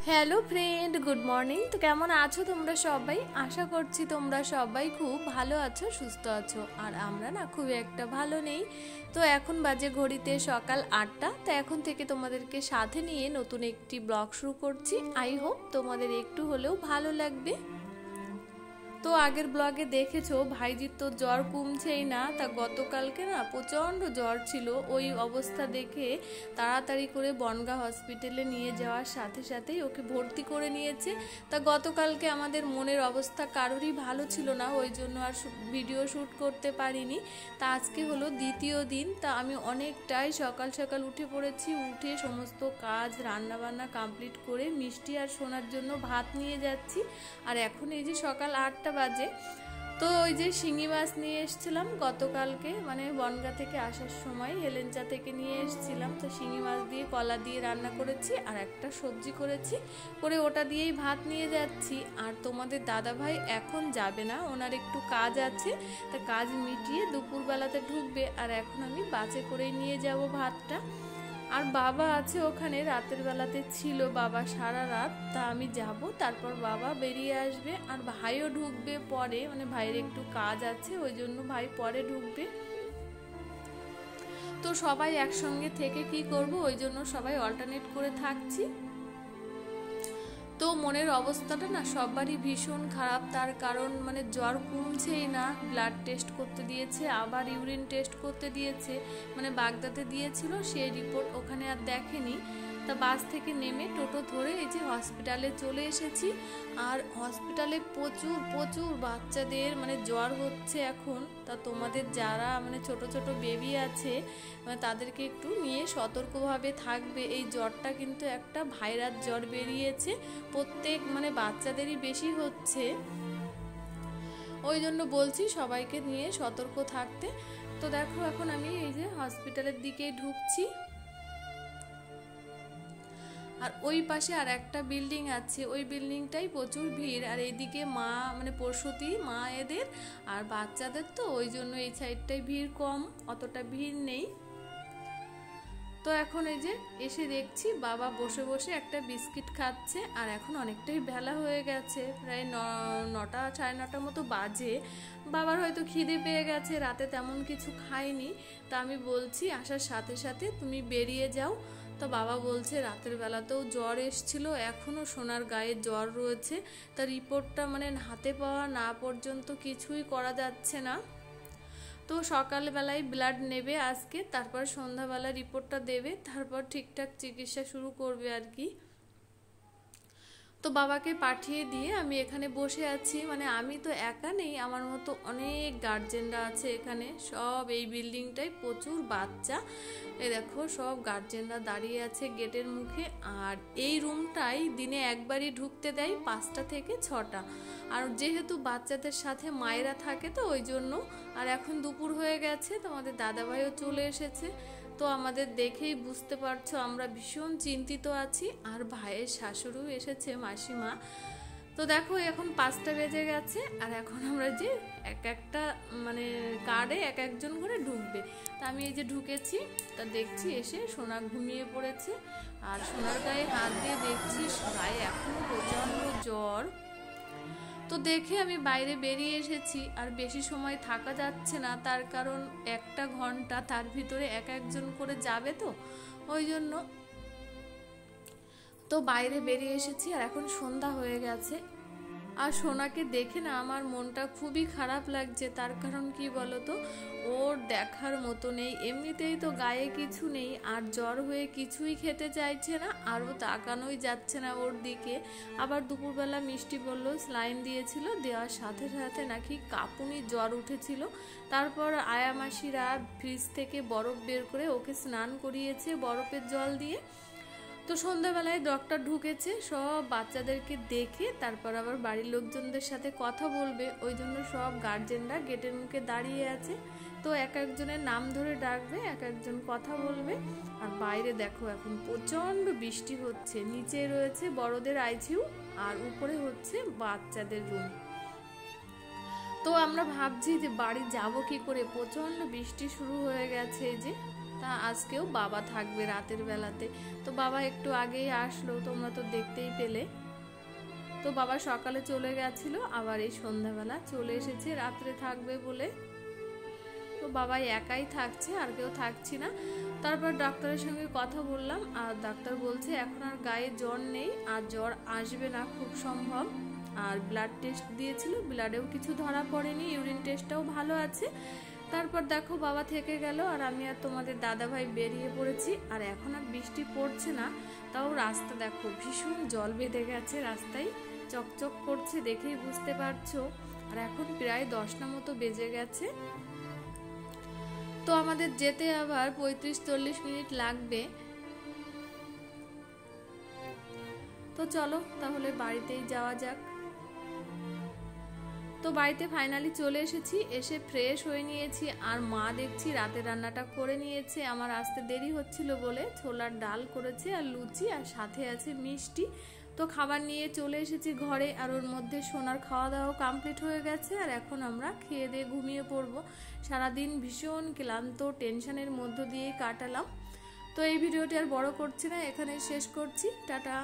Hello friend, good morning. তো কেমন আছো তোমরা সবাই? আশা করছি তোমরা সবাই খুব ভালো আছো, সুস্থ আছো। আর আমরা না খুব একটা ভালো নেই। তো এখন বাজে ঘড়িতে সকাল 8টা। তো এখন থেকে তোমাদেরকে সাথে নিয়ে নতুন একটি ব্লগ শুরু করছি। আই হোপ তোমাদের একটু হলেও ভালো লাগবে। তো আগের ব্লগে দেখেছো ভাইজির তো জ্বর কমছেই না। তা গতকালকে না প্রচণ্ড জ্বর ছিল। ওই অবস্থা দেখে তাড়াতাড়ি করে বনগাঁ হসপিটালে নিয়ে যাওয়ার সাথে সাথেই ওকে ভর্তি করে নিয়েছে। তা গতকালকে আমাদের মনের অবস্থা কারোরই ভালো ছিল না, ওই জন্য আর ভিডিও শ্যুট করতে পারিনি। তা আজকে হলো দ্বিতীয় দিন। তা আমি অনেকটাই সকাল সকাল উঠে পড়েছি। উঠে সমস্ত কাজ রান্নাবান্না কমপ্লিট করে মিষ্টি আর সোনার জন্য ভাত নিয়ে যাচ্ছি। আর এখন এই যে সকাল 8টা বাজে। তো ওই যে শিঙি মাছ নিয়ে এসেছিলাম গতকালকে, মানে বনগাঁ থেকে আসার সময় হেলেঞ্চা থেকে নিয়ে এসেছিলাম। তো শিঙি মাছ দিয়ে কলা দিয়ে রান্না করেছি আর একটা সবজি করেছি, করে ওটা দিয়েই ভাত নিয়ে যাচ্ছি। আর তোমাদের দাদা ভাই এখন যাবে না, ওনার একটু কাজ আছে। তা কাজ মিটিয়ে দুপুরবেলাতে ঢুকবে। আর এখন আমি বাসে করেই নিয়ে যাব ভাতটা। আর বাবা আছে ওখানে, রাতের বেলাতে ছিল বাবা সারা রাত। তা আমি যাব, তারপর বাবা বেরিয়ে আসবে। আর ভাইও ঢুকবে পরে, মানে ভাইয়ের একটু কাজ আছে, ওই জন্য ভাই পরে ঢুকবে। তো সবাই একসঙ্গে থেকে কি করব, ওই জন্য সবাই অল্টারনেট করে থাকছি। তো মনের অবস্থাটা না সবারই ভীষণ খারাপ। তার কারণ মানে জ্বর কমছেই না। ব্লাড টেস্ট করতে দিয়েছে, আবার ইউরিন টেস্ট করতে দিয়েছে, মানে বাগদাতে দিয়েছিল, সেই রিপোর্ট ওখানে আর দেখেনি। তা বাস থেকে নেমে টোটো ধরে এই যে হসপিটালে চলে এসেছি। আর হসপিটালে প্রচুর প্রচুর বাচ্চাদের মানে জ্বর হচ্ছে এখন। তা তোমাদের যারা মানে ছোট ছোট বেবি আছে মানে তাদেরকে একটু নিয়ে সতর্কভাবে থাকবে। এই জ্বরটা কিন্তু একটা ভাইরাস জ্বর বেরিয়েছে, প্রত্যেক মানে বাচ্চাদেরই বেশি হচ্ছে, ওই জন্য বলছি সবাইকে নিয়ে সতর্ক থাকতে। তো দেখো এখন আমি এই যে হসপিটালের দিকে ঢুকছি। আর ওই পাশে আর একটা বিল্ডিং আছে, ওই বিল্ডিংটাই প্রচুর ভিড়। আর এইদিকে মা মানে প্রসূতি মা এদের আর বাচ্চাদের, তো ওই জন্য এই সাইডটাই ভিড় কম, অতটা ভিড় নেই। তো এখন এই যে এসে দেখছি বাবা বসে বসে একটা বিস্কিট খাচ্ছে। আর এখন অনেকটাই বেলা হয়ে গেছে, প্রায় 9টা 9:30 মতো বাজে। বাবার হয়তো খিদে পেয়ে গেছে, রাতে তেমন কিছু খায়নি। তা আমি বলছি আসার সাথে সাথে তুমি বেরিয়ে যাও। তো বাবা বলছে রাতের বেলাতেও জ্বর এসছিল, এখনও সোনার গায়ে জ্বর রয়েছে। তা রিপোর্টটা মানে হাতে পাওয়া না পর্যন্ত কিছুই করা যাচ্ছে না। তো সকালবেলায় ব্লাড নেবে আজকে, তারপর সন্ধ্যাবেলা রিপোর্টটা দেবে, তারপর ঠিকঠাক চিকিৎসা শুরু করবে আর কি। তো বাবাকে পাঠিয়ে দিয়ে আমি এখানে বসে আছি। মানে আমি তো একা নেই, আমার মতো অনেক গার্জেনরা আছে এখানে। সব এই বিল্ডিংটায় প্রচুর বাচ্চা, এই দেখো সব গার্জেনরা দাঁড়িয়ে আছে গেটের মুখে। আর এই রুমটাই দিনে একবারই ঢুকতে দেয় 5টা থেকে 6টা। আর যেহেতু বাচ্চাদের সাথে মায়েরা থাকে তো ওই জন্য। আর এখন দুপুর হয়ে গেছে, তোমাদের দাদাভাইও চলে এসেছে। তো আমাদের দেখেই বুঝতে পারছো আমরা ভীষণ চিন্তিত আছি। আর ভাইয়ের শাশুড়িও এসেছে, মাসিমা। তো দেখো এখন 5টা বেজে গেছে। আর এখন আমরা যে একটা মানে কার্ডে এক একজন করে ঢুকবে। তা আমি এই যে ঢুকেছি, তা দেখছি এসে সোনা ঘুমিয়ে পড়েছে। আর সোনার গায়ে হাত দিয়ে দেখছি গায়ে এখনো প্রচণ্ড জ্বর। তো দেখে আমি বাইরে বেরিয়ে এসেছি। আর বেশি সময় থাকা যাচ্ছে না, তার কারণ 1টা ঘন্টা, তার ভিতরে এক একজন করে যাবে, তো ওই জন্য তো বাইরে বেরিয়ে এসেছি। আর এখন সন্ধ্যা হয়ে গেছে। আর সোনাকে দেখে না আমার মনটা খুবই খারাপ লাগছে। তার কারণ কি বলতো, ওর দেখার মতো নেই, এমনিতেই তো গায়ে কিছু নেই, আর জ্বর হয়ে কিছুই খেতে চাইছে না, আরও তাকানোই যাচ্ছে না ওর দিকে। আবার দুপুরবেলা মিষ্টি বললো স্লাইন দিয়েছিল, দেওয়ার সাথে সাথে নাকি কাঁপুনি জ্বর উঠেছিল। তারপর আয়া মাসিরা ফ্রিজ থেকে বরফ বের করে ওকে স্নান করিয়েছে বরফের জল দিয়ে। তো সন্ধ্যাবেলায় ডক্টর ঢুকেছে, সব বাচ্চাদেরকে দেখে তারপর আবার বাড়ির লোকজনদের সাথে কথা বলবে, ওই জন্য সব গার্জেনরা গেটের মুখে দাঁড়িয়ে আছে। তো এক একজনের নাম ধরে ডাকবে, এক একজন কথা বলবে। আর বাইরে দেখো এখন প্রচণ্ড বৃষ্টি হচ্ছে, নিচে রয়েছে বড়দের আইসিইউ আর উপরে হচ্ছে বাচ্চাদের রুম। তো আমরা ভাবছি যে বাড়ি যাব কি করে, প্রচণ্ড বৃষ্টি শুরু হয়ে গেছে। এই যে তা আজকেও বাবা থাকবে রাতের বেলাতে, তো বাবা একটু আগেই আসলো, তোমরা তো দেখতেই পেলে। তো বাবা সকালে চলে গেছিল, আবার এই সন্ধ্যাবেলা চলে এসেছে রাত্রে থাকবে বলে। তো বাবাই একাই থাকছে, আর কেউ থাকছি না। তারপর ডাক্তারের সঙ্গে কথা বললাম, আর ডাক্তার বলছে এখন আর গায়ে জ্বর নেই, আর জ্বর আসবে না খুব সম্ভব। আর ব্লাড টেস্ট দিয়েছিল, ব্লাডেও কিছু ধরা পড়েনি, ইউরিন টেস্টটাও ভালো আছে। তারপর দেখো বাবা থেকে গেল, আর আমি আর তোমাদের দাদাভাই বেরিয়ে পড়েছি। আর এখন আর বৃষ্টি পড়ছে না, তাও রাস্তা দেখো ভীষণ জল বেঁধে গেছে, রাস্তায় চকচক করছে, দেখেই বুঝতে পারছো। আর এখন প্রায় 10টা মতো বেজে গেছে। তো আমাদের যেতে আবার 35-40 মিনিট লাগবে। তো চলো তাহলে বাড়িতেই যাওয়া যাক। তো বাড়িতে ফাইনালি চলে এসেছি, এসে ফ্রেশ হয়ে নিয়েছি। আর মা দেখছি রাতের রান্নাটা করে নিয়েছে, আমার আসতে দেরি হচ্ছিল বলে ছোলার ডাল করেছে আর লুচি, আর সাথে আছে মিষ্টি। তো খাবার নিয়ে চলে এসেছি ঘরে, আর ওর মধ্যে সোনার খাওয়া দাওয়া কমপ্লিট হয়ে গেছে। আর এখন আমরা খেয়ে দিয়ে ঘুমিয়ে পড়বো। সারাদিন ভীষণ ক্লান্ত, টেনশনের মধ্য দিয়ে কাটালাম। তো এই ভিডিওটি আর বড় করছি না, এখানে শেষ করছি। টাটা।